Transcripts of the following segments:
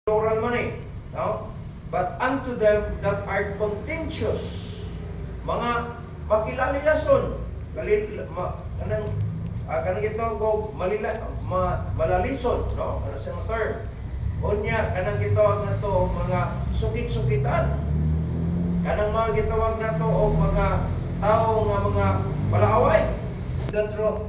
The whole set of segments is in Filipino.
Plural man eh. No? But unto them that are contentious, mga makilalilason, kanang ito go malalison, no? Kanang sa term. Unya kanang gitawag na to mga sukit-sukitan. Kanang mga gitawag na to og mga tao nga mga palaaway. The truth.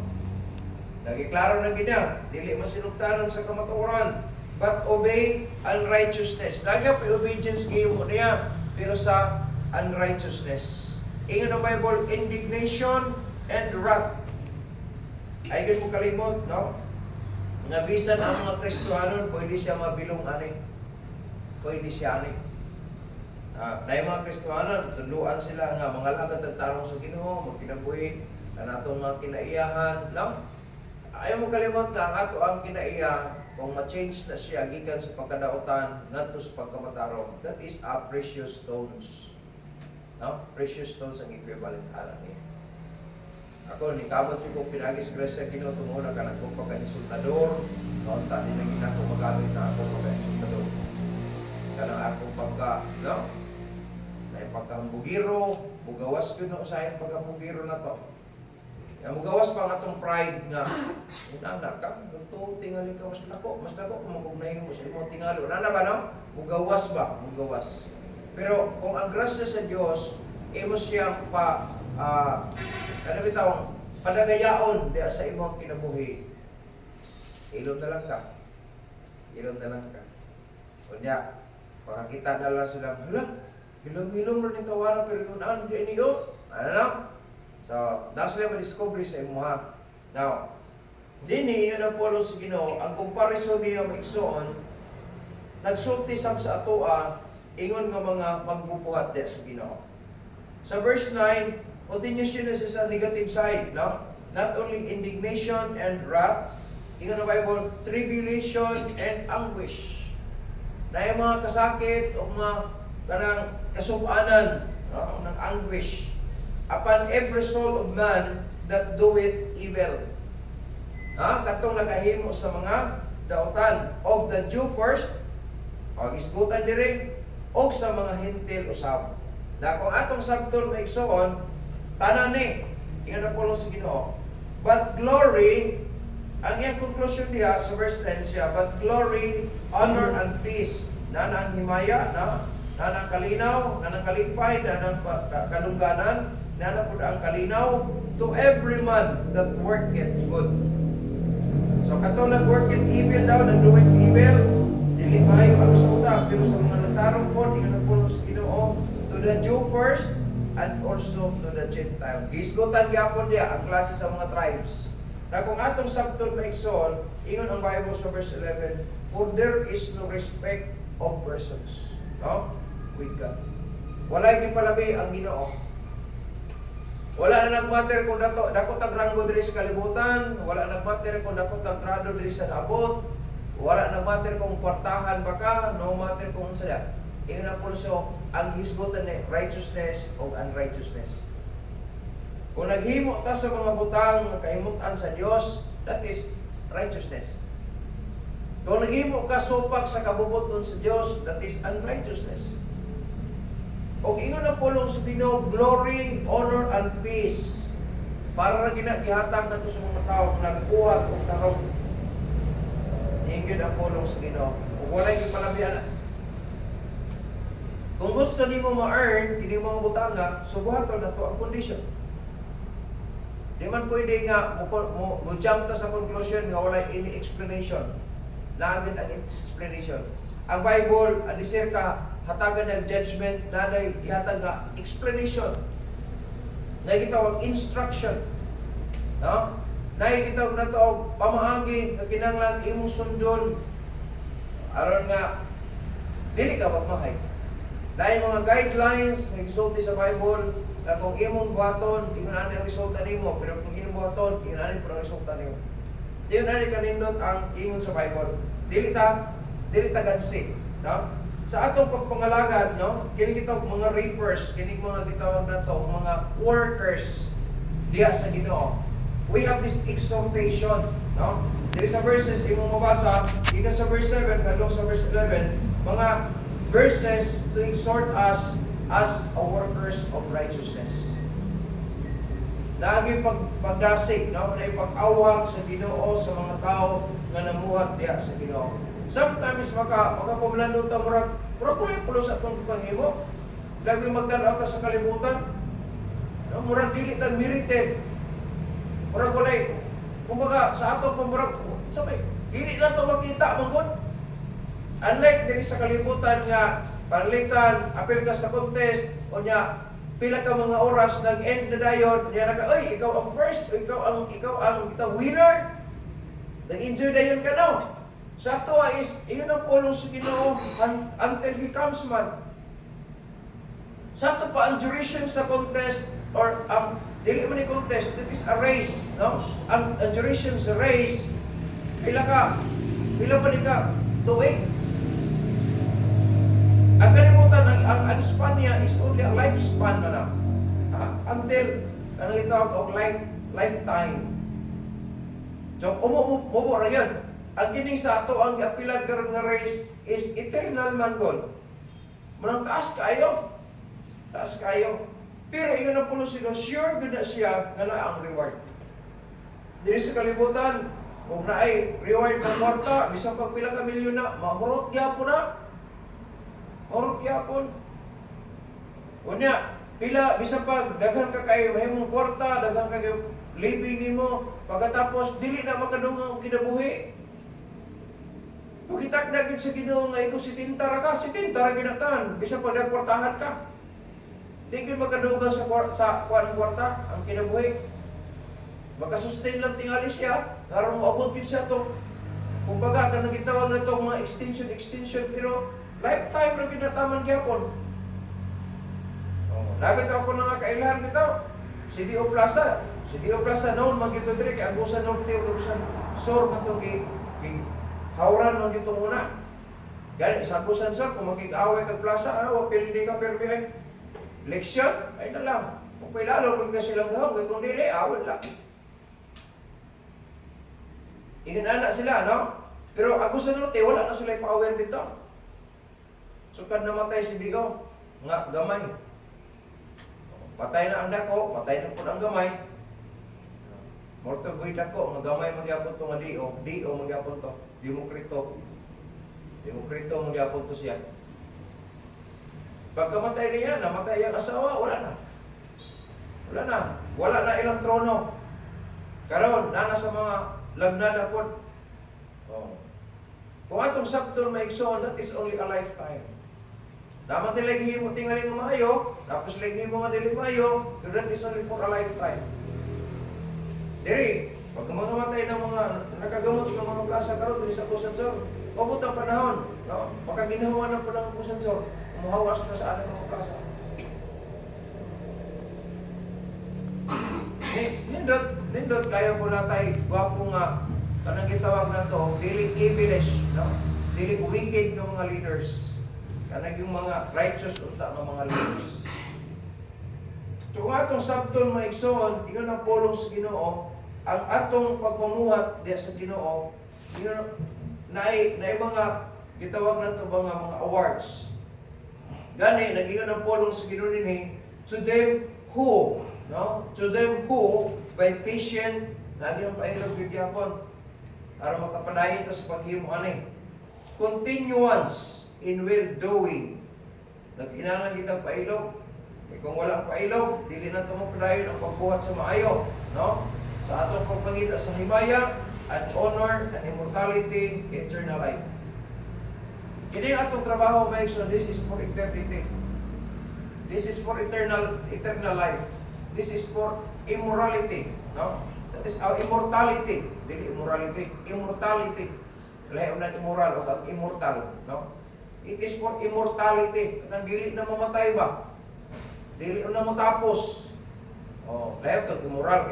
Nagiklaro na gina, dili masinugtanon sa kamatuoran, but obey unrighteousness. Daga pa obedience game mo niya, pero sa unrighteousness. Ingon ang Bible, indignation and wrath. Ay mo kalimot, no? Nga bisan ang mga Kristohanon, pwede siya mabilong ani. Pwede siya ani. Dahil mga Kristohanon, tuluan sila nga mga lagad at tarong sa Ginoo, magkinabuhi, na natong mga kinaiyahan, no? Ayaw mo kalimot nga, ang ato ang kinaiya, kung ma-change na siya, gikan sa pagkadautan, ngadto sa pagkamatarong, that is a precious stones. No? Precious stones ang equivalent alam niya. Ako, ni kabot ko pinagis Gresya Ginoo tunguna ka nagkong pagka-insultador, noon tani na ginako magamit na ako pagka-insultador. Kanang akong pagka, no? Na pagka-hambugiro, mugawas ko na usahin pagka-hambugiro na to. Yang mugawas pa nga itong pride nga, una ka, ito, tingali ka, mas lako kung magugnahin mo sa imo tingali. Wala na ba, no? Mugawas ba? Mugawas. Pero kung ang grasya sa Diyos, imo siya padagayaon di sa imong kinabuhi. Ilom na lang ka. Kunya, pakakita na lang sila, hilom rin yung tawaran, pero kung naan, di niyo, ano? So, nasa sila ma-discovery sa imo ha. Now, dini yun ang polo sa Ginoo, ang comparison niya maigsoon, nagsulti sa atoa, ingon nga mga magbubuhat di sa Ginoo. Sa verse 9, continuous yun sa negative side, no? Not only indignation and wrath, ingon ang Bible, tribulation and anguish. Na yung mga kasakit o mga kanang kasubanan, no? Ng anguish upon every soul of man that doeth evil. Katong nagahimo sa mga dautan of the Jew first, isgutan diri, o sa mga hintil usab. Na kung atong sabton maigsoon, tanan ni, ingon na po sa Ginoo. But glory, ang iyang conclusion diha sa verse 10 siya, but glory, honor, and peace, na ang himaya, na ang kalinaw, na ang kalipay, na ang kalungganan, na po ang kalinaw, to every man that worketh good. So katong nag-worketh evil daw, nag-doeth evil, dili maayo ang resulta, pero sa mga nagtarong po, ingon na po sa Ginoo, to the Jew first, and also to the Gentile. Gisgutan gyapon diya ang klase sa mga tribes. Na kung atong sabton maigsoon, ingon ang Bible sa verse 11, for there is no respect of persons, no? With God. Walay gipalabi ang Ginoo. Wala na nagmatter kung dako tagranggo diri sa kalibutan, wala nagmatter kung dako tagrado diri sa abot, wala nagmatter kung kwartahan ba ka, no matter kung unsa. Ingon na po so, ang hisgutan ni righteousness o unrighteousness. Kung naghimo ta sa mga butang kahimutan sa Dios, that is righteousness. Kung naghimo ka supak sa kabubuton sa Dios, that is unrighteousness. O ingon na pulong sa Ginoo, glory, honor, and peace. Para na ginagihatag na ito sa mga tao, nagbuhat o tarong. Ingon ang pulong sa Ginoo. Kung wala'y ipalabihan na. Kung gusto ni mo ma-earn, hindi mo butanga, subuhaton na ito ang condition. Di man pwede nga, mo-jump ta sa conclusion nga wala'y any explanation. Lahat ang explanation. Ang Bible, alisir ka, hatagan ng judgment, nanay ihatag nga explanation. Nakikitawag instruction. No? Nakikitawag na ito pamahangi na kinanglan imong sundon. Aron nga, dili ka magmahay. Dahil mga guidelines na gisulti sa Bible, na kung imong buhaton, ingon ani ang resulta nimo, pero kung imong buhaton, ingon ani ang resulta nimo. Diyon ani kanindot ang ingon sa Bible. Dili ta gansi, no? Sa atong pagpangalagad, no? Kini kita mga reapers, kini mga gitawag na to, mga workers diha sa Ginoo. We have this exhortation, No? Diri sa verses imong mabasa, gikan sa verse 7 kadlong sa verse 11, mga verses to exhort us as a workers of righteousness. Naagi pagdasig, no? Na pag-awhag sa Ginoo sa mga tao nga namuhat diha sa Ginoo. Sometimes makapumlandot ta murag pulo sa atong panghimo. Labi magdanaw ta sa kalibutan. No, murag dili ta merited. Murag walay kumbaga sa ato pamurag sabay dili na to makita mangod. Unlike diri sa kalibutan nga panlitan, apil ka sa contest o nya pila ka mga oras nag-end na dayon, nya naka oy ikaw ang first, ikaw ang winner. Nag-enjoy dayon ka no. Sa ato is iyon ang pulong sa Ginoo until He comes man. Sa ato pa ang duration sa contest or dili man ni contest, it is a race, no? Ang duration sa race pila pa ni ka tuig. Ang kalimutan ang span niya is only a lifespan na lang. Until ano itawag og lifetime. So umubo ra yun. Ang kini sa ato ang apilan karon nga race is eternal man God. Manang taas kayo. Pero yun ang pulo sila, sure good na siya nga na ang reward. Diri sa kalibutan, kung na ay reward ng kwarta, bisang pagpila ka milyon na, mahurot gyapon na. Mahurot gyapon. Unya, pila, bisang pag daghan ka kayo, mahimong kwarta, daghan ka kayo living nimo, pagkatapos, dili na makadungang kinabuhi. Kung kitak na sa Ginoo nga ikaw si tintara ginatan, bisang pag nagkwartahan ka. Di ka makadugang sa kwarta ang kinabuhi. Makasustain lang tingali siya. Naroon mo abot yun siya itong kumbaga ka nagitawag na itong mga extension pero lifetime na pinataman gyapon. Labit ako na nga kailangan nito. CDO Plaza noon magito dire kay Agusan Norte o Agusan Sur man to hawran man dito muna. Gani sa Agusan Sur kung makig-away kag plaza wapil di ka permi ay leksyon, ay na lang. Kung may lalo, kung ka silang gahong, kung dili, awal lang. Iganana sila, no? Pero ako sa norte, wala na sila ipa-aware dito. So, kad namatay si Dio, nga gamay. Patay na ang dako, patay na po ang gamay. Morto buhay dako, nga gamay magyapon to nga Dio magyapon to. Demokrito magyapon to siya. Pagkamatay niya, namatay ang asawa, wala na ilang trono. Karon nana sa mga lagnada po. Kung atong sabton maigsoon, that is only a lifetime. Dapat nila himo tingali nga maayo, tapos nila himo nga dili maayo, that is only for a lifetime. Diri, pag mamatay ng mga nakagamot ng mga plaza karon diri sa Agusan Sur, pabot ang panahon, no? Baka ginawa na po ng Agusan Sur. Umuhawas na sa ating mga plaza. Nindot kaya po na tayo gwapo nga kanang gitawag na to, dili evilish, no? Dili wicked ng mga leaders. Kanang yung mga righteous unta ng mga leaders. So kung atong sabton maigsoon, ikaw na pulong sa Ginoo, ang atong pagpamuhat diya sa Ginoo, na mga gitawag na to mga awards. Gani, nag-ingon ang pulong sa Ginoo dinhi, to them who by patient, lagi ang pailog bigyapon, para makapanayin ito sa paghimo ani. Continuance in well-doing. Nag-inanan kitang pailog. Kung walang pailog, dili na ito mapadayon ang pagbuhat sa maayo. No? Sa atong pagpangita sa himaya, and honor, and immortality, eternal life. Kini atong trabaho, Mason, this is for eternity. This is for eternal life. This is for immorality, no? That is our immortality. Dili immorality, immortality. Lahi na immoral o ang immortal, no? It is for immortality. Kanang dili na mamatay ba? Dili na matapos. Lahi to immoral,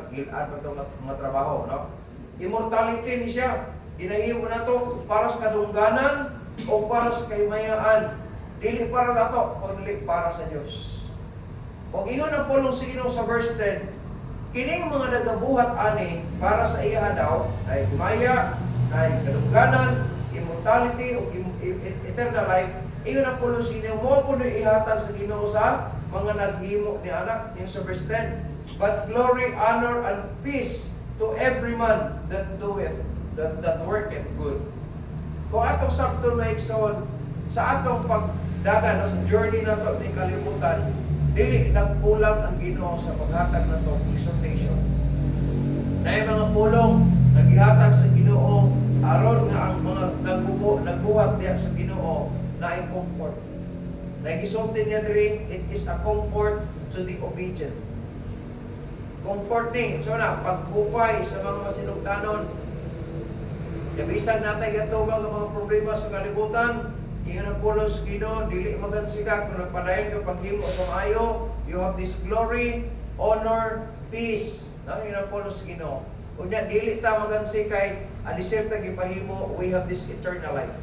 gilad pa itong mga trabaho, no? Immortality ni siya. Ginahimo na to para sa kadungganan o para sa kaymayaan. Dili para na to, kundi para sa Diyos. Kung ingon ang pulong sa Ginoo sa verse 10, kining mga nagabuhat ani para sa iya daw ay gumaya, ay kadungganan, immortality o eternal life. Iyon ang pulo sino mo kuno ihatag sa Ginoo sa mga naghimo ni anak yung sa verse 10. But glory, honor, and peace to every man that doeth, that worketh good. Kung atong sakto na ikson sa atong pagdagan sa journey na to ni kalibutan, dili nagkulang ang Ginoo sa paghatag na to exhortation. Na mga pulong naghihatag sa Ginoo aron nga ang mga nagbuhat diha sa Ginoo na ay comfort. Nagisulti niya diri, it is a comfort to the obedient. Comfort ni, so na pagpupay sa mga masinugdanon. Bisag natay gatubang ang mga problema sa kalibutan. Ingon ang pulos Ginoo, dili magansika kung nagpadayon ka paghimo sa maayo. You have this glory, honor, peace. Ingon ang pulos Ginoo. Unya dili ta magansikay, alisir ta gipahimo, we have this eternal life.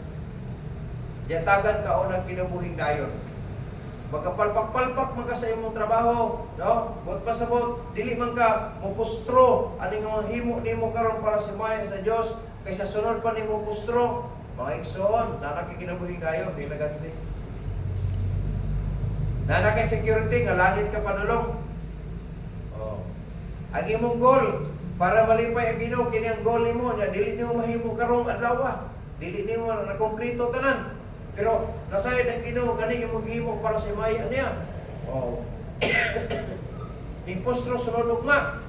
Yatagan ka unang kinabuhing dayon. Magkapalpak-palpak man ka sa imong trabaho, no? Bot pasabot, dili man ka mopustro aning mga himo nimo karon para sa maya sa Dios, kaysa sunod pa nimo pustro. Mga igsoon, nakakikinabuhin kayo, di nagansi. Nanakay security, nga langit ka panulong. Oh. Ang imong goal, para malipay ang Ginoo, kini ang goal nimo, na dili nimo mahimo karong adlaw, dili nimo na kompleto tanan. Pero nasayad ang Ginoo kani imong gihimo para sa maya niya. Oh. Impostro sunod ugma.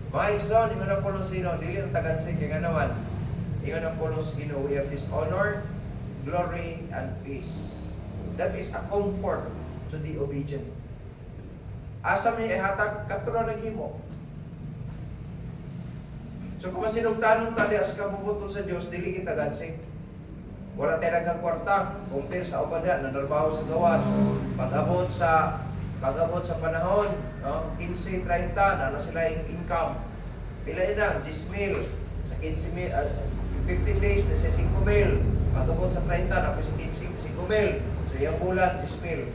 Mga igsoon, imo na po sino, dili ang tagansi kay ganawan. Iyon ang pulos Ginoo, we have this honor, glory, and peace. That is a comfort to the obedient. Asa may ihatag, katulad naghimo. So kung masinugtanon tali as kabubutol sa Dios, dili kita gansing. Wala tayo nagkakwarta, kung tayo sa ubada, nanarbaho sa gawas, pag-abot sa panahon, no? 15, 30, na sila yung income. Pila na, 10,000, sa 15,000, 15 days na siya 5,000. Pag-abot sa 30, na po siya 5,000. So, yung bulan, 10,000.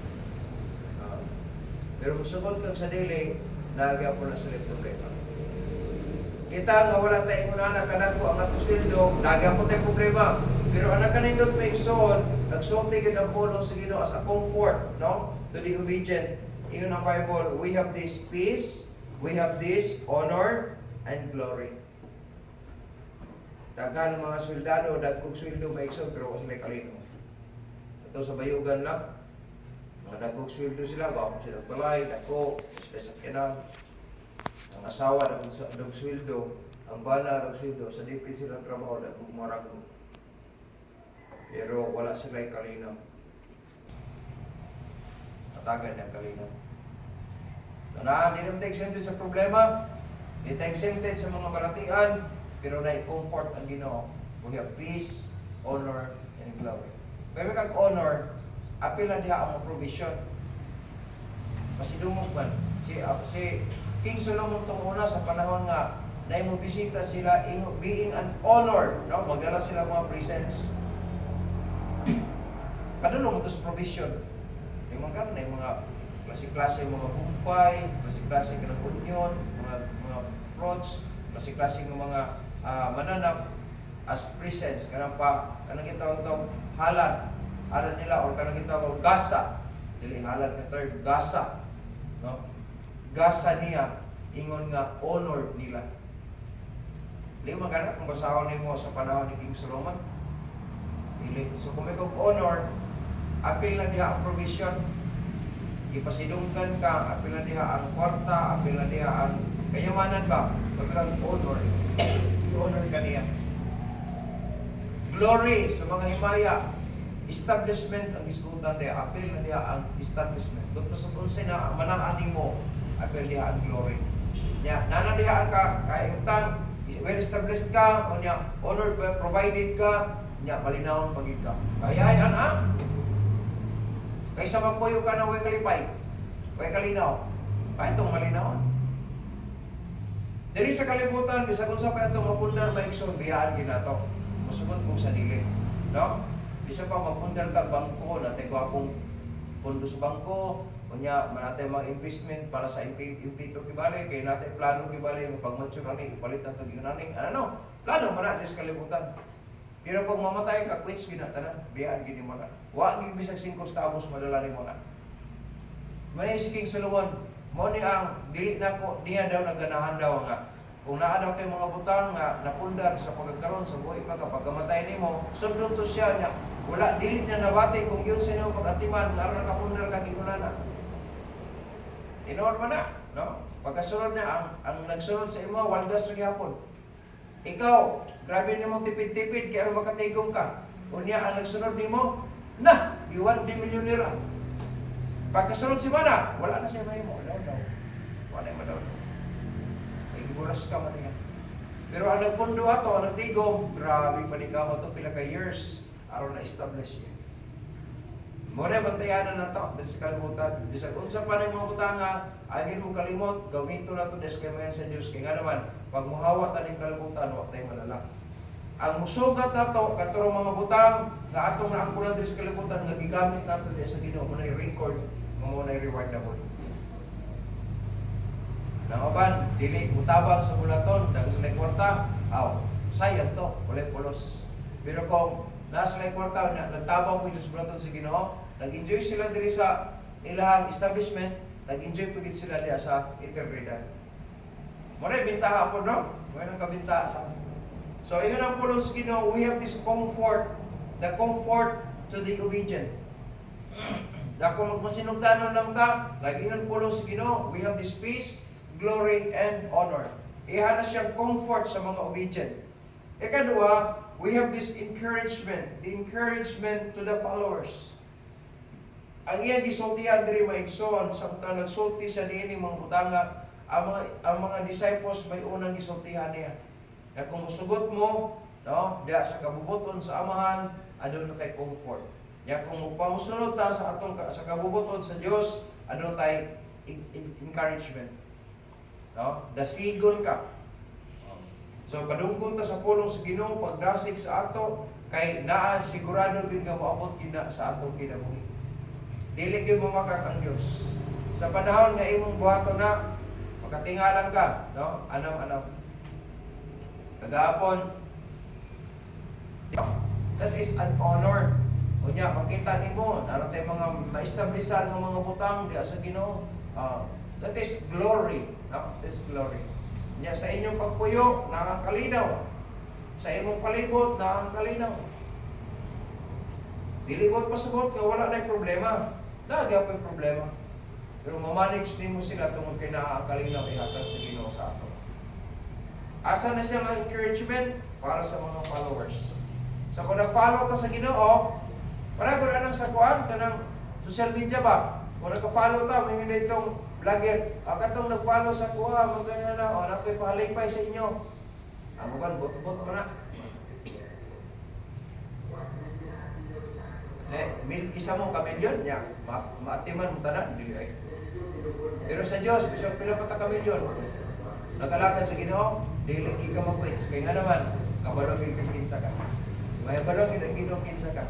Pero musugod kang sa daily, nagaya po na sila problema. Kita nga wala tayong unana, kanako ang ato sweldo, nagaya po tayong problema. Pero anak kanindot may iksoon, nagsulti yun ang pulong sa Ginoo as a comfort, no? To the obedient. Iyon ang Bible, we have this peace, we have this honor, and glory. Daghan ng mga sweldado, dagkog sweldo may ikso, pero kasi may kalino. Ito sa bayugan lang, mga dagkog sweldo sila, baka sila balay, dagko, sila sa kinang. Ang asawa, dagkog sweldo, ang bana, dagkog sweldo, sa dipin silang trabaho, dagkog maragong. Pero wala sila kalino. Atagan ng kalino. Hindi naman tayo exempted sa problema, hindi tayo exempted sa mga balatian, pero na-comfort ang Ginoo. We have peace, honor, and glory. Kaya may kag-honor, apil na diha ang provision. Masidumog man. Si King Solomon itong una sa panahon nga na mo bisita sila being an honor, no? Magdala sila mga presents. Padulong ito sa provision. Yung mga klase-klase mga bumpay, klase-klase ng union, mga fruits, klase-klase ng mga mananap as presents. Kanang itawag itong halal nila, or kanang itawag gasa. Dili halal na term, gasa. No? Gasa niya, ingon nga honor nila. Dili magana kung basahon nimo sa panahon ni King Solomon. Dili. So kung may honor, apil na diha ang provision. Ipasidungkan ka, apil na diha ang kwarta, apil na diha ang kayamanan ba? Pag ang honor, i-honor ka niya. Glory sa mga himaya, establishment ang isgutan diha, apil na diha ang establishment. Doon sa konsay na manaan mo, apil diha ang glory. Nana diha ang kaayutan, well established ka, o niya, honor provided ka, niya, malinawon pagid ka. Kaya kaysa magpuyo ka na way kalipay, way kalinaw, kahit itong malinaw. Dili sa kalibutan, bisa kung sa pa itong mapundar, maikson, biyaan ginato. Masugod kong sa dili. No? Bisa pa mapundar ka bangko, natin ko akong pundo sa bangko, Unya, manatay mga investment para sa impito kibali, kay natin plano kibali, pag mature ani, ipalit na ito ginani. Ano? Plano man natin sa kalibutan. Pero pag mamatay ka, quits ginatanan, biyaan gini mo na. Huwag yung bisag 5 tabos madalani mo na. May si King Solomon, mo ni ang dili na ko, niya daw naganahan daw nga. Kung naa daw kay mga butang nga napundar sa pagkakaroon sa buhay pagka pagkamatay nimo, sundot to siya niya. Wala dili na nabati kung yun sa inyo pag-atiman nga aron nakapundar kag inunana. Inoon man na, no? Pagkasunod na ang nagsunod sa imo waldas ra gyapon. Ikaw, grabe nimo tipid-tipid kay aron makatigom ka. Unya ang nagsunod nimo, na, giwan di milyonera. Pagkasunod si Mana, wala na siya mahimo. Daw. Wala na daw. Ay giburas ka man niya. Pero ang nagpundo ato, ang nagtigom, grabe panikaw to pila ka years aron na establish niya. Muna bantayanan na ito, sa kalimutan. Bisag unsa pa ng mga butanga, agin mo kalimot, gawito na ito deskemayan sa Diyos. Kaya nga naman, pag muhawat na ng kalimutan, huwag tayo malala. Ang musugat na ito, katurong mga butang, na atong naangkulan din sa kalimutan, nga gigamit na ito sa Ginoo, muna record, muna reward na po. Nangaban, dili, mutabang sa bulaton, dagang sa kwarta, sayang to, walay pulos. Pero kung nasa kwarta, nagtabang po sa bulaton sa Ginoo, nag-enjoy sila diri sa ilahang establishment, nag-enjoy po sila diya sa eternidad. Muna bintaha po, no? Muna kabintaha sa. So, yun ang pulong sa Ginoo, we have this comfort, the comfort to the obedient. Kung magmasinugdanon lang ta, lagi ang pulong sa Ginoo, we have this peace, glory, and honor. Iha na siyang comfort sa mga obedient. Ikadua, we have this encouragement, the encouragement to the followers. Ang iyang gisultihan diri maigsoon samtang nagsulti siya niini mga butanga, ang mga disciples may unang gisultihan niya. Na kung musugot mo, no, diya sa kabubuton sa amahan, adun na tay comfort. Ya kung magpamusunod ta sa atong sa kabubuton sa Dios, adun tay encouragement. No? Dasigon ka. So padunggon ta sa pulong sa Ginoo pagdasig sa ato kay naa sigurado gyud nga moabot gina sa atong kinabuhi. Dili gyud mamakak ang Dios. Sa panahon nga imong buhaton na makatingalan ka, no? Anam-anam. Kagahapon, that is an honor. Unya makita nimo naron tay mga ma-establisan nga mga butang diya sa Ginoo. That is glory, no? That is glory. Nya sa inyong pagpuyo, nakakalinaw. Sa imong palibot, nakakalinaw. Dilibot pasabot nga wala na problema. Nagya pa problema. Pero mamanage nimo sila tungod kay nakakalinaw ihatag sa Ginoo sa ato. Asa na siya mga encouragement para sa mga followers. So kung nag-follow ka sa Ginoo, para ko na lang sa kuan, kanang social media ba? Kung nag-follow ta, may hindi itong vlogger. Katong nag-follow sa kuha, magkanya na, nako'y pahalipay sa inyo. Ako ba, bot mo na. Isa mo kamilyon, niya, maatiman mo tanan, hindi ay. Pero sa Diyos, bisog pila pa ta kamilyon. Nagalakan sa Ginoo, dili ka mag-quits. Kaya nga naman, kabalong kinsa ka. May balong kinsa ka.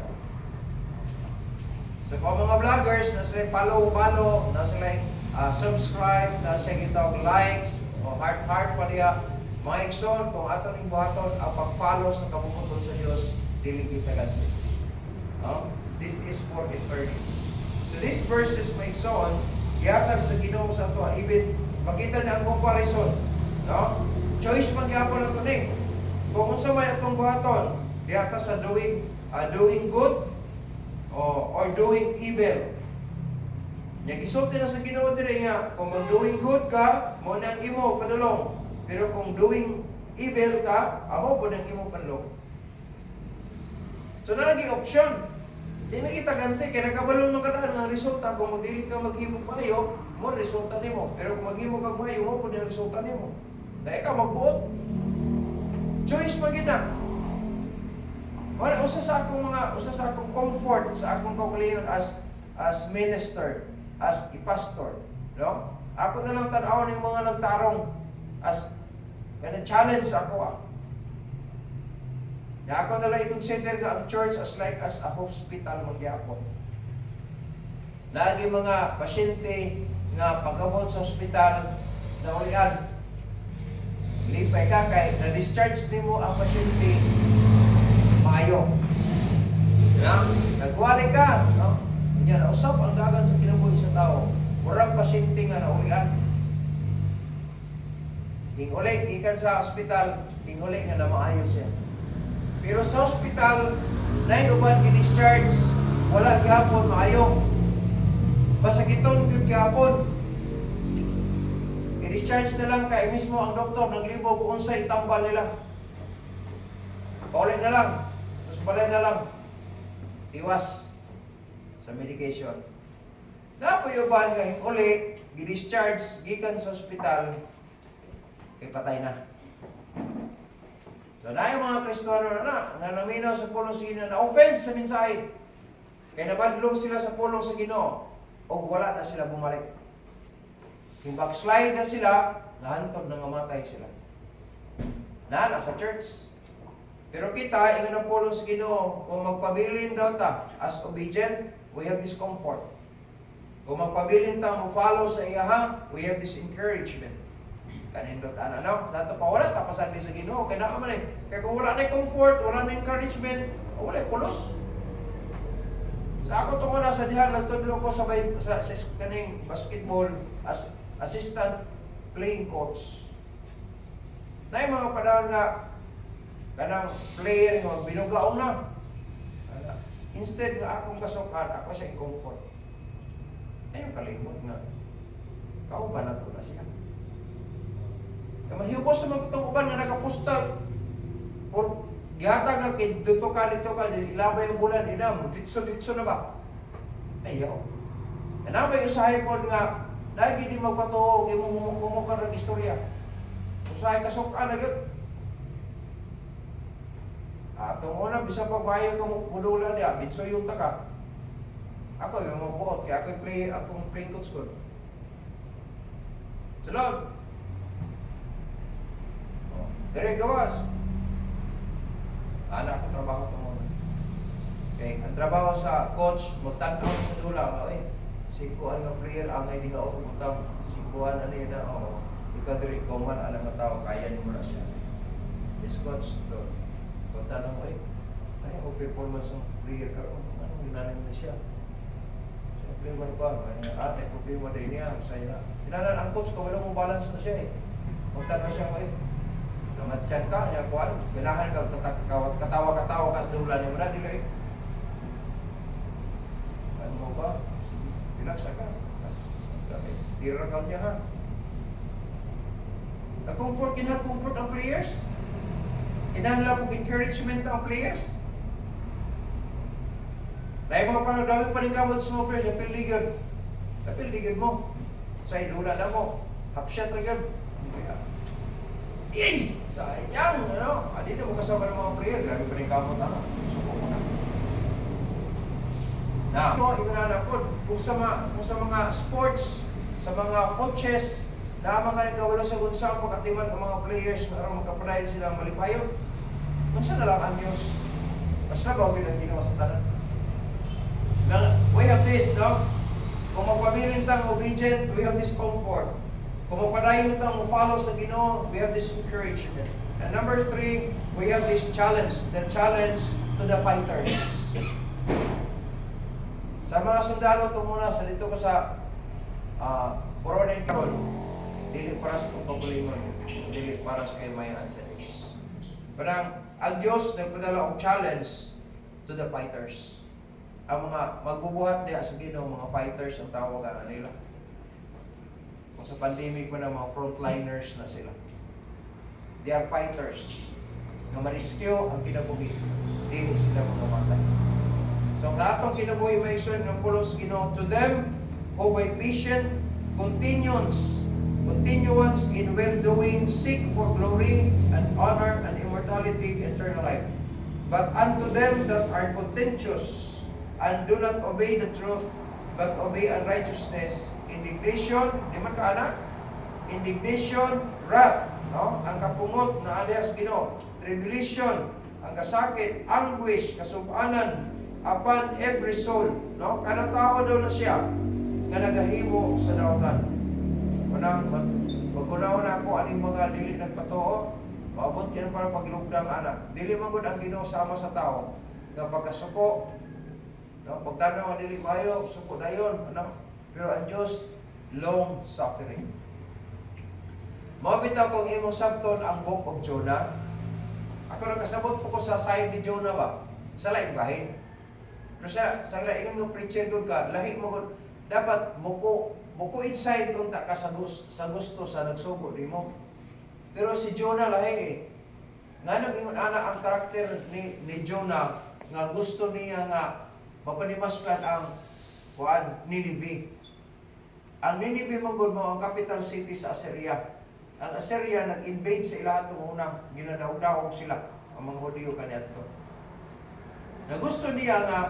So kung mga vloggers, na sila follow, na sila subscribe, na sila gitawag likes, o heart pa diya, mga ikson, kung ato ning buhaton, ang pag-follow sa kabubuton sa Diyos, dili kita gansi. This is for eternity. So these verses, mga ikson, yatag sa Ginoo sa ito, even makita na ang comparison. No? Choice magyapon na ito ning. Kung unsa may atong buhaton, yata sa doing good, or doing evil. Gisulti na sa Ginoo diri nga kung doing good ka, mo nang imo padulong. Pero kung doing evil ka, amo po nang imo padulong. So na lagi option. Di na kita gansi kay nakabalong no kadaan ang resulta kung magdili ka maghimo mayo, mo resulta nimo. Pero kung maghimo kag mayo, mo po ang resulta nimo. Dahil ka magbuot. Choice pa gid na. Wala usa sa akong comfort sa akong kaugalingon as minister, as pastor, no? Ako na lang tan-aw ning mga nagtarong as kana challenge ako. Ya ako na lang i-consider nga ang church as like as a hospital magyapon. Lagi mga pasyente nga pagabot sa ospital na ulian. Lipay ka kay na-discharge nimo ang pasyente maayo. Nagwali ka, no? Yan, usap ang dagan sa kinabuhi sa tao. Murag pasyente nga naulian. Tinguli, ikan sa ospital, tinguli nga na maayo siya. Pero sa ospital, na uban i-discharge, wala gihapon maayo. Basagiton gyud gihapon. I-discharge na lang kay mismo ang doktor naglibog kung unsay itambal nila. Paulit na lang, tapos balay na lang. Iwas sa medication. Napayuban nga uli, i-discharge, gikan sa ospital, kay patay na. So na yung mga Kristiyano na naminaw sa pulong sa Ginoo, na-offend sa mensahe. Kaya nabadlong sila sa pulong sa Ginoo, o wala na sila bumalik. Yung backslide na sila, nahantod na mamatay sila. Na sa church. Pero kita, ingon ang pulong sa Ginoo, kung magpabilin daw ta, as obedient, we have this comfort. Kung magpabilin ta, mo follow sa iyaha, we have this encouragement. Kanindot ano? Sa ito pa, wala tapasan din sa Ginoo. Kaya naman eh. Kaya kung wala na comfort, wala na encouragement, wala pulos. Sa ako tungo na sa dihan, nagtudlo ko sabay sa kaning basketball as assistant playing coach. Na yung mga panahon nga kanang player nga binugaon na. Instead nga akong kasukan, ako siya i-comfort. Ayun kalimot nga. Kauban na ito na siya. Mahiyubos naman itong uban nga nakapusta. Or gihatag nga dito ka, ilabay ang bulan, inam, ditso na ba? Ayaw. Anamay usahay po nga, lagi di magpatuog, umukar ng istorya. Usahay kasukan na yun. Itong una, bisa pagbayo itong budulan niya, bitso yung taka. Ako yung mabuot, kaya akong playing coach ko. Salod! Dari gawas. Anak ko trabaho ito muna. Okay, ang trabaho sa coach, magtanaw sa dula. Sikuan nga player, angay di ka ako magtanaw. Sikuan ano yun na, ikaw diri, ikaw man, alam nga tao, kaya ni mo na siya. Yes, coach. Magtanong ko ay, ang performance ng player ka, anong ginanin na siya? Problema ba? May problema din niya. Saya. Tinanan ang coach ko, walang mo balance na siya eh. Magtanong siya ko namatyan ka, niya kuhan, ganahan ka, katawa-katawa ka sa dula niya mo na, dila eh. Ano mo ba? Relax ka. Tira ka niya ha. Na-comfort, comfort ang players. Kinahanglan po encouragement ang players. Dahil mga parang dami pa rin kamot sa mga players, napildigod mo. Sa idula na mo, hapsyat na gano'n. Yay! Sayang! Ano? Hindi na mo kasama ng mga player, dami pa rin kamot na. Suko mo na. Imanana po, kung sa mga sports, sa mga coaches, na mga nagkawala sa unsang pagkatiman ng mga players na magkapadayon silang malipayon, unsa na lang ang Diyos? Mas nabawin ang ginawa sa tanan. We have this, no? Kung magpabilin tang obedient, we have this comfort. Kung magpadayon tang follow sa Ginoo, we have this encouragement. And number 3, we have this challenge, the challenge to the fighters. Sa mga sundalo, ito muna, sa dito ko sa Coronel Carol, dili para sa pagpabulimon, dili para sa kayamayan sa Diyos. Parang, ang Diyos nagpadala og challenge to the fighters. Ang mga magbubuhat niya sa Ginoo, mga fighters ang tawagan nila. Kung sa pandemic mo na mga frontliners na sila. They are fighters. Na ma-rescue ang kinabuhi. Dili sila mga matay. So, ang atong kinabuhi may isun ng pulos Ginoo, to them who by patient continuance in well-doing, seek for glory and honor and immortality, eternal life. But unto them that are contentious and do not obey the truth, but obey unrighteousness, indignation, di man ka anak? Indignation, wrath, no? Ang kapungot na alias Ginoo, tribulation, ang kasakit, anguish, kasubanan, upon every soul. No? Kada tao daw na siya nga nagahimo sa nautan. Unang pag-unaw na ako aning mga dili nagpatuo, maabot yan para paglugdang anak. Dili man gud ang Ginoo sama sa tao nga pagkasuko. No, pagtanaw nga dili maayo, suko dayon, ano? Pero ang Dios long suffering. Mao bitaw kung imong sabton ang book of Jonah. Ako nakasabot po ko sa side ni Jonah ba? Sa laing bahin. Pero sa laing ng preacher gud ka, lahi mo gud dapat muko inside unta ka sa gusto sa nagsugo nimo. Pero si Jonah lahi eh. Nganong ingon ana ang karakter ni Jonah nga gusto niya nga mapanimaskan ang Nineveh. Ang Nineveh manggod mo ang capital city sa Assyria. Ang Assyria nag-invade sa ilahatong una, ginadaw-dawog sila ang mga Hudyo kaniadto. Na gusto niya nga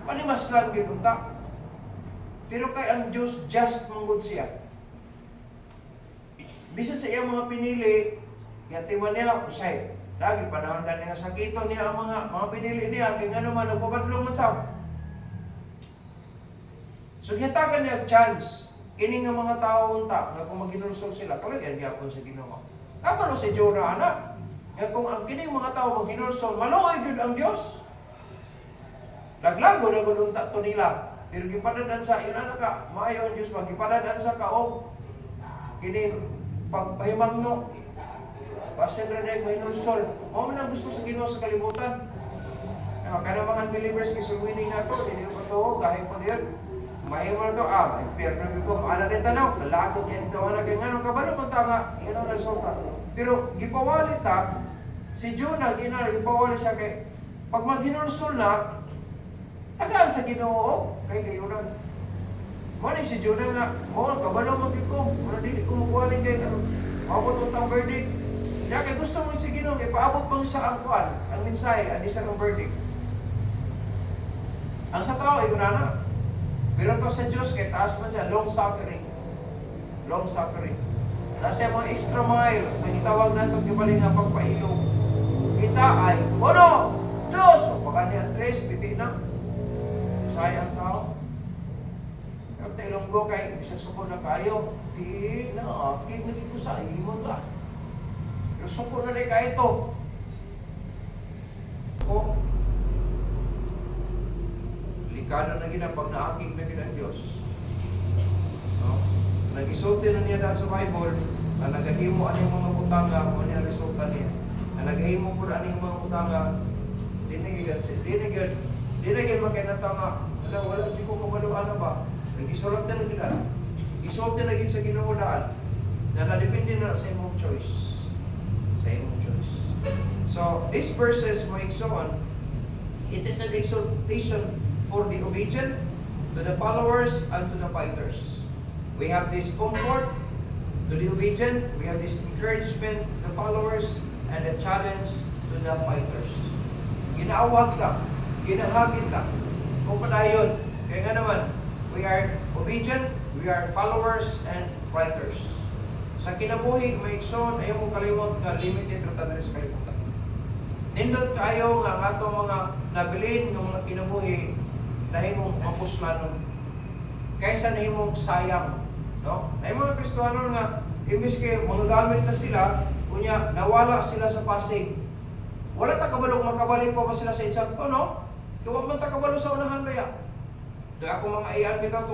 panimaslan gyud unta. Pero kay ang Diyos just manggod siya. Bisan sa iyang mga pinili, yatiman niya usay. Lagi panahon gani nga sakito niya ang mga pinili niya kay ngano man nagpabadlong man sa. So gitagan niya chance. Kini nga mga tao unta nga kung maginulusol sila, kalagyan gyapon sa Ginoo. Kapano si Jonah ana? Nga kung ang kini mga tao maginulusol, maluoy gyud ang Dios. Laglago na gud unta to nila. Pero gipadadan sa yun ana ka, maayo ang Dios magipadadan sa kaog. Kini pagpahimangno. Pasen ra nay maginulusol. Mao man ang gusto sa Ginoo sa kalibutan. Kada mga believers kisuwini nga to, dili ko to kahit pag yun. May mo to impierno ko ana din tanaw kalakot yan to ana kay ngano kabalo man ta nga ino resulta. Pero gipawalit ta si Jonah gipawali siya kay pag maghinulsol na tagaan sa Ginoo kay gayunan. Mo ni si Jonah nga mo kabalo magikom wala dili ko magwali kay ano maabot ang verdict. Ya kay gusto mo si Ginoo ipaabot pang sa ang kuan ang mensahe ani sa verdict. Ang sa tao ay kunana. Pero to sa Diyos, kay taas man siya, long suffering. Long suffering. Nasa mga extra mile, sa gitawag na itong gibaling nga pagpailong. Kita ay, Bono! Diyos! O baka ni Andres, piti na. Sayang tao. Pero tailonggo kay isang suko na kayo. Di na, kik naging ko sa mo ka. Pero suko na rin ka ito. O, likado na gina pag naakig na gina ang Diyos. No? Nag-isulti na niya dahil sa Bible na nagahimo aning mga utanga o niya resulta niya. Na nagahimo po aning mga utanga dinigyan makinatanga wala di ko kumaluan na ba? Nag-isulat na gina. Isulti na gina sa ginawaan na nadepende na sa imong choice. Sa imong choice. So, these verses mo on, it is an exhortation for the obedient, to the followers, and to the fighters. We have this comfort to the obedient, we have this encouragement to the followers, and the challenge to the fighters. Ginaawag ka, ginahagin ka, kung padayon. Kaya nga naman, we are obedient, we are followers, and fighters. Sa kinabuhi, may ikson, ayaw mo kalimot na limited rata sa kalimutan. Nindot kayo nga ato mga nabilin ng mga kinabuhi nahimong mapuslanon kaysa nahimong sayang, no? Ay mga Kristiyano nga imbis kay mga gamit na sila kunya nawala sila sa Pasig. Wala ta kabalong makabalik pa sila sa insakto, no? Tuwa man ta kabalo sa unahan baya. Kaya ako mga iyan bitaw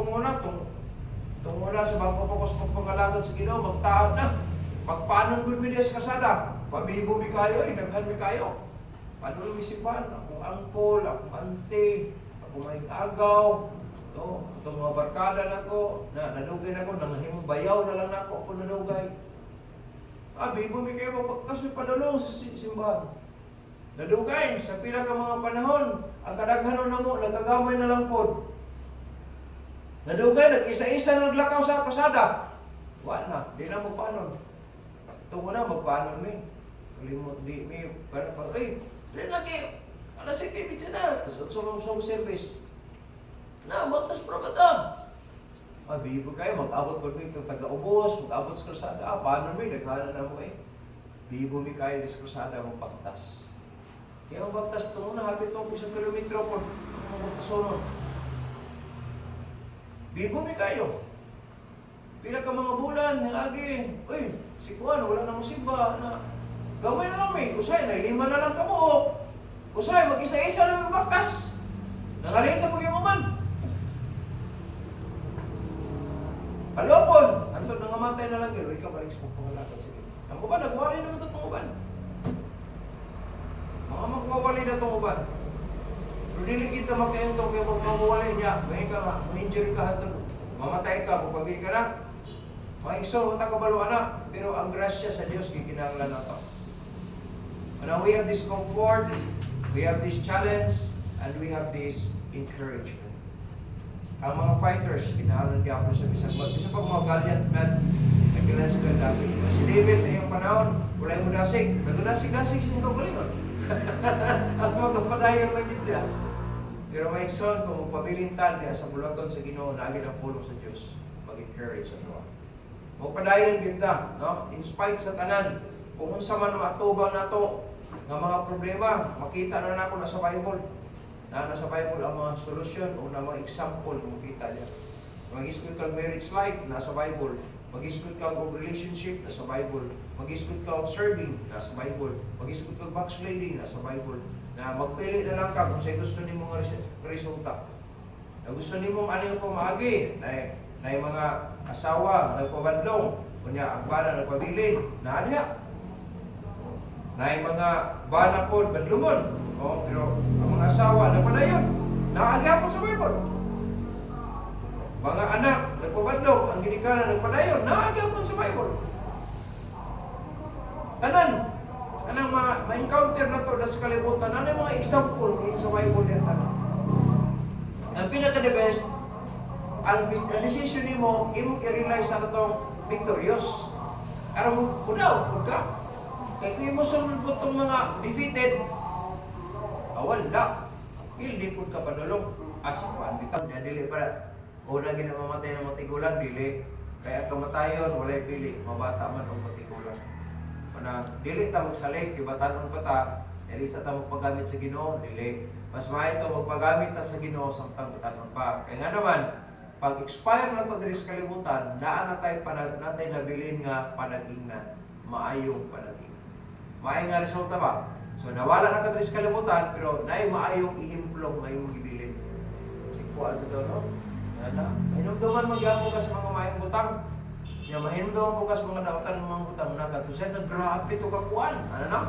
tunguna sa bangko pokos pagpangalagad sa Ginoo magtaad na. Pagpanon gud mi sa kasada, pabibo mi kayo, daghan mi kayo. Paano mi simbahan, akong angkol, akong ante, kung may agaw, no? Itong mga barkada na ko, nadugay na ko, nangahimong bayaw na lang ako kung nadugay. Bibo may kayo mapagkas may padulong sa simbahan. Nadugay, sa pila ka mga panahon, ang kadaghanon na mo, nagkagamay na lang po. Nadugay, nag-isa-isa naglakaw sa pasada. Wala, di na magpanon. Ito mo na, magpanon may. Kalimot, di may, parang, ay, di lagi, alas 7 dyan na, song service. Na, magtas probata. Bibo kayo, mag-abot ba ito taga-ubos, mag-abot sa krasada. Paano may, naghanan na mo eh. Bibo may kayo sa krasada, magpagtas. Kaya magpagtas ito muna, hapit mo isang kilometro po. kasunod. Bibo mi kayo. Pila ka mga bulan, agi, uy, si Kuan, wala na musimba na gamay na lang may, usay, na 5 na lang kamo. Usay, mag-isa-isa lang yung bakas. Nangalit na po yung uman. Kalopon, anto nangamatay na lang, pero ikaw balik sa pangalakan. Sige. Ang uban, nagwalay naman itong uban. Mga magwawalay na itong uban. Pero dili kita magkayong kaya pag magwawalay niya, may ka nga, may injury ka hatod. Mamatay ka, pagpabili ka na. Maigso, mata ka balo na. Pero ang grasya sa Diyos, kikinanglan na ito. Now we have this comfort, we have this challenge, and we have this encouragement. Ang mga fighters, kinahanglan niya ako sa bisag mag. Isa pag mga valiant man, nagkilas ka dasig. Si David sa iyong panahon, wala mo dasig. Nagdasig-dasig siya ng kaugalingon. Ang mga kapadayon lang din siya. Pero may son, kung magpabilintan niya sa bulaton sa Ginoo, nagin ang pulong sa Diyos, mag-encourage sa Diyos. Magpadayon kita, no? In spite sa tanan, kung unsa man matubang nato ng mga problema, makita na nako na sa Bible. Na nasa Bible ang mga solusyon o na mga example kung makita niya. Mag-iskud kang marriage life, nasa Bible. Mag-iskud ka og relationship, nasa Bible. Mag-iskud ka og serving, nasa Bible. Mag-iskud ka og backsliding, nasa Bible. Na magpili na lang ka kung sa'yo gusto ni mong resulta. Na gusto ni mong ano yung pumagi, na yung mga asawa, nagpabandlong, kunya ang bana nagpabilin, na niya. Na yung mga bana po, bandlungon. Oh, pero ang mga asawa, nagpadayon, naagapon sa Bible. Mga anak, nagpabandlong, ang ginikanan, nagpadayon, naagapon sa Bible. Tanan, kanang ma-encounter na to sa kalibutan, ano yung mga example sa Bible yan, tanan? Ang pinaka-the best, ang decision ni mo, imo i-realize na itong victorious. Araw mo, pudaw, huwag ka. Kaya kung imo sunod po itong mga defeated, wala. Hindi po ka panulong. Asipaan, bitaw niya, dili para. Una ginamamatay ng matigulan, dili. Kaya kamatayon, walay pili. Mabata man o matigulan. Mana, dili ta magsalig, ibatan ang pata, dili sa ta magpagamit sa Ginoo, dili. Mas maito magpagamit ta sa Ginoo samtang batanon pa. Kaya nga naman, pag expire na to diri sa kalibutan, naa na tayo natay nabilin nga panagingnan, maayong panagingnan. Maayong nga resulta ba? So nawala na ka diri sa kalibutan, pero naay maayong ihimplong ngayong gibilin. Si Kuan daw no? Ana, hinumduman magyamo ka sa mga maayong butang. Ya mahinumduman mo ka sa mga dautan ng mga butang na kadto sa nagrabe to ka Kuan. Ano no?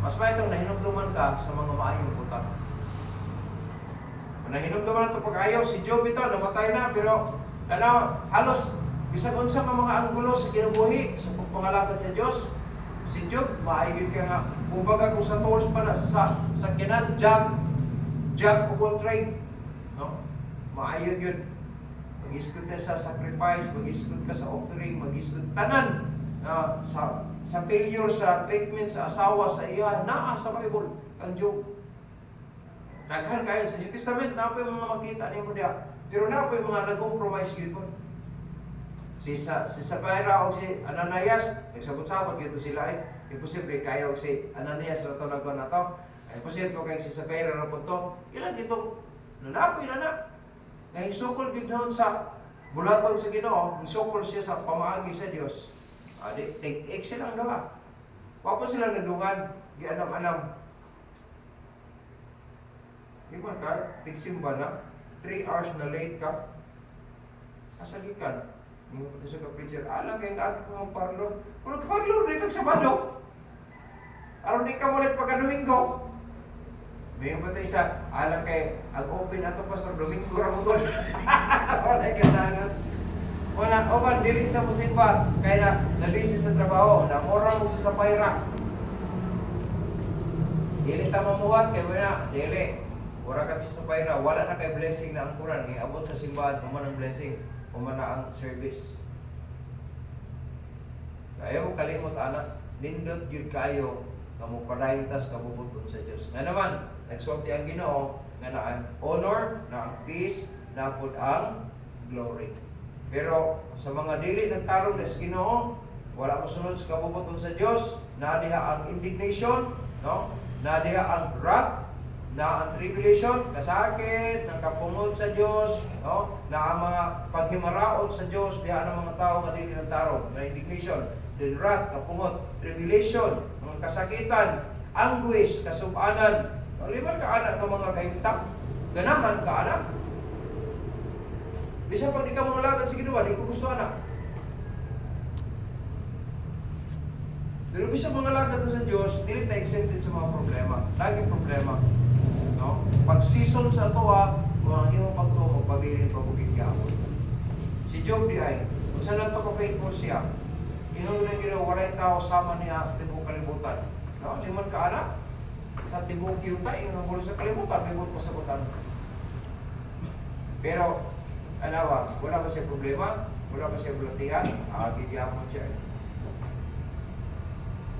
Mas maayong nahinumduman ka sa mga maayong butang. Nahinumduman ito pag-ayaw, si Job ito, namatay na, pero halos, bisag unsa ka mga anggulo sa kinabuhi, sa pagpangalakad sa Diyos, si Job, maayagin ka nga, kumbaga kung sa tools pa na, sa sakyanan, jack of all trade, no? Maayag yun. Mag-iskud ka sa sacrifice, mag-iskud ka sa offering, mag-iskud tanan, sa failure, sa treatment, sa asawa, sa iya, naa sa Bible, ang Job. Daghan kayo sa New Testament, na po yung mga makita niyo diya. Pero na po yung mga nag-compromise yun po. Si Sapphira o si Ananias, nagsabot-sabot yun sila eh. Imposible kayo o si Ananias na ito nagawin na ito. Imposible po kayo si Sapphira na po ito. Ilan dito, nanapoy na na. Nahinsukol ginoon sa bulaton sa Ginoo, hinsukol siya sa pamaagi sa Diyos. Take silang doha. Papo sila nadungan, gianam-anam. Di ba ka, tigsimba na, 3 hours na late ka, kasalikan. Hindi mo pati sa ka-preacher, alam kayo nga ating mga parlo. Kung nag-parlo, di kag Sabado. Aron di ka mulit pagka-Domingo. May yung pati isa, alam kayo, ag-open ato pa sa Domingo Ramon. Wala ka nangat. Wala, o ba, dili sa musimba, kaya na-busy sa trabaho, na-mora mo sa Sapphira. Dili ta mamuhat, kaya wala, dili. Ora ka sa Sapphira, wala na kay blessing na ang Quran, iabot sa simbahan, human ang blessing, human na ang service. Kaya mo kalimot anak, nindot yun kayo, na mo padayon tas kabubuton sa Diyos. Nga naman, nagsulti ang Ginoo, nga na ang honor, na ang peace, na po ang glory. Pero sa mga dili nagtarong na sa Ginoo, wala mo sunod sa kabubuton sa Diyos, na diha ang indignation, no? Na diha ang wrath, na ang tribulation, kasakit, ng kapungod sa Dios, no? Na ang mga paghimaraot sa Dios diha ang mga tao nga dili nagtarong, na indignation, then wrath, kapungod, tribulation, mga kasakitan, anguish, kasubanan. Liman ka anak ng mga kahimtang, ganahan ka anak. Bisa pag di ka mga lagad sa Ginoo, di ko gusto anak. Pero bisa mga lagad na sa Diyos, dili ta exempted sa mga problema. Lagi problema. No? Pag season sa tuwa, kung ang iyong pagtuo, pabilin pagubig yapon. Si Job di ay, kung saan lang ito ka-faithful siya, inong na ginawa, walay tao sama niya sa tibong kalibutan. No? Liman ka anak, sa tibong kiyuta, inong nagulo sa kalibutan, may buot pasagutan. Pero, alawa, wala ba siya problema? Wala ba siya bulatihan? Gigiyapon siya.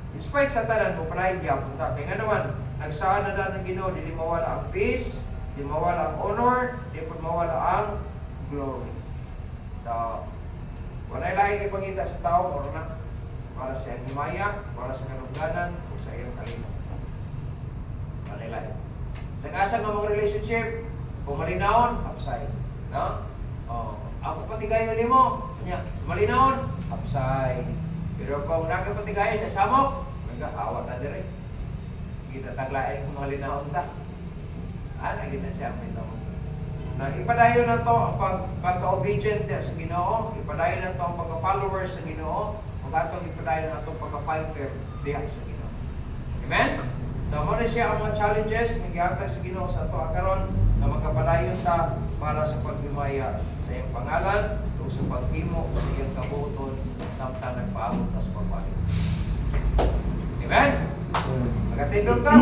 In spite sa tanan mo, palahin gyapon ta. Kaya nga naman, nagsaan na ng Ginoo, di mawala ang peace, di mawala ang honor, di po mawala ang glory. So, walay lain ni pangita sa tao, or na, para sa iyang himaya, para sa kalugdanan, o sa iyong kalimot. Walay lain. Sa kasang ng mga relationship, kung malinawon, upside. No? Ako patigayon nimo, nya malinawon, upside. Pero kung nakapatigayon, nasamok, awat na dire. Kita taglain kung mga linawon ta. Lagi na siya, may tawag. Na ipadayon na to ang pagka-obedient sa Ginoo, ipadayon na to ang pagka-follower sa Ginoo, ug atong ipadayon na to ang pagka-fighter diha sa Ginoo. Amen? So, mo na siya ang mga challenges nga gihatag sa Ginoo sa ato karon na magkapadayon sa para sa paghimaya sa iyang pangalan o sa paghimo sa iyang kabuton samtang nagpaabot sa pagbalik. Amen? Magatindog ta,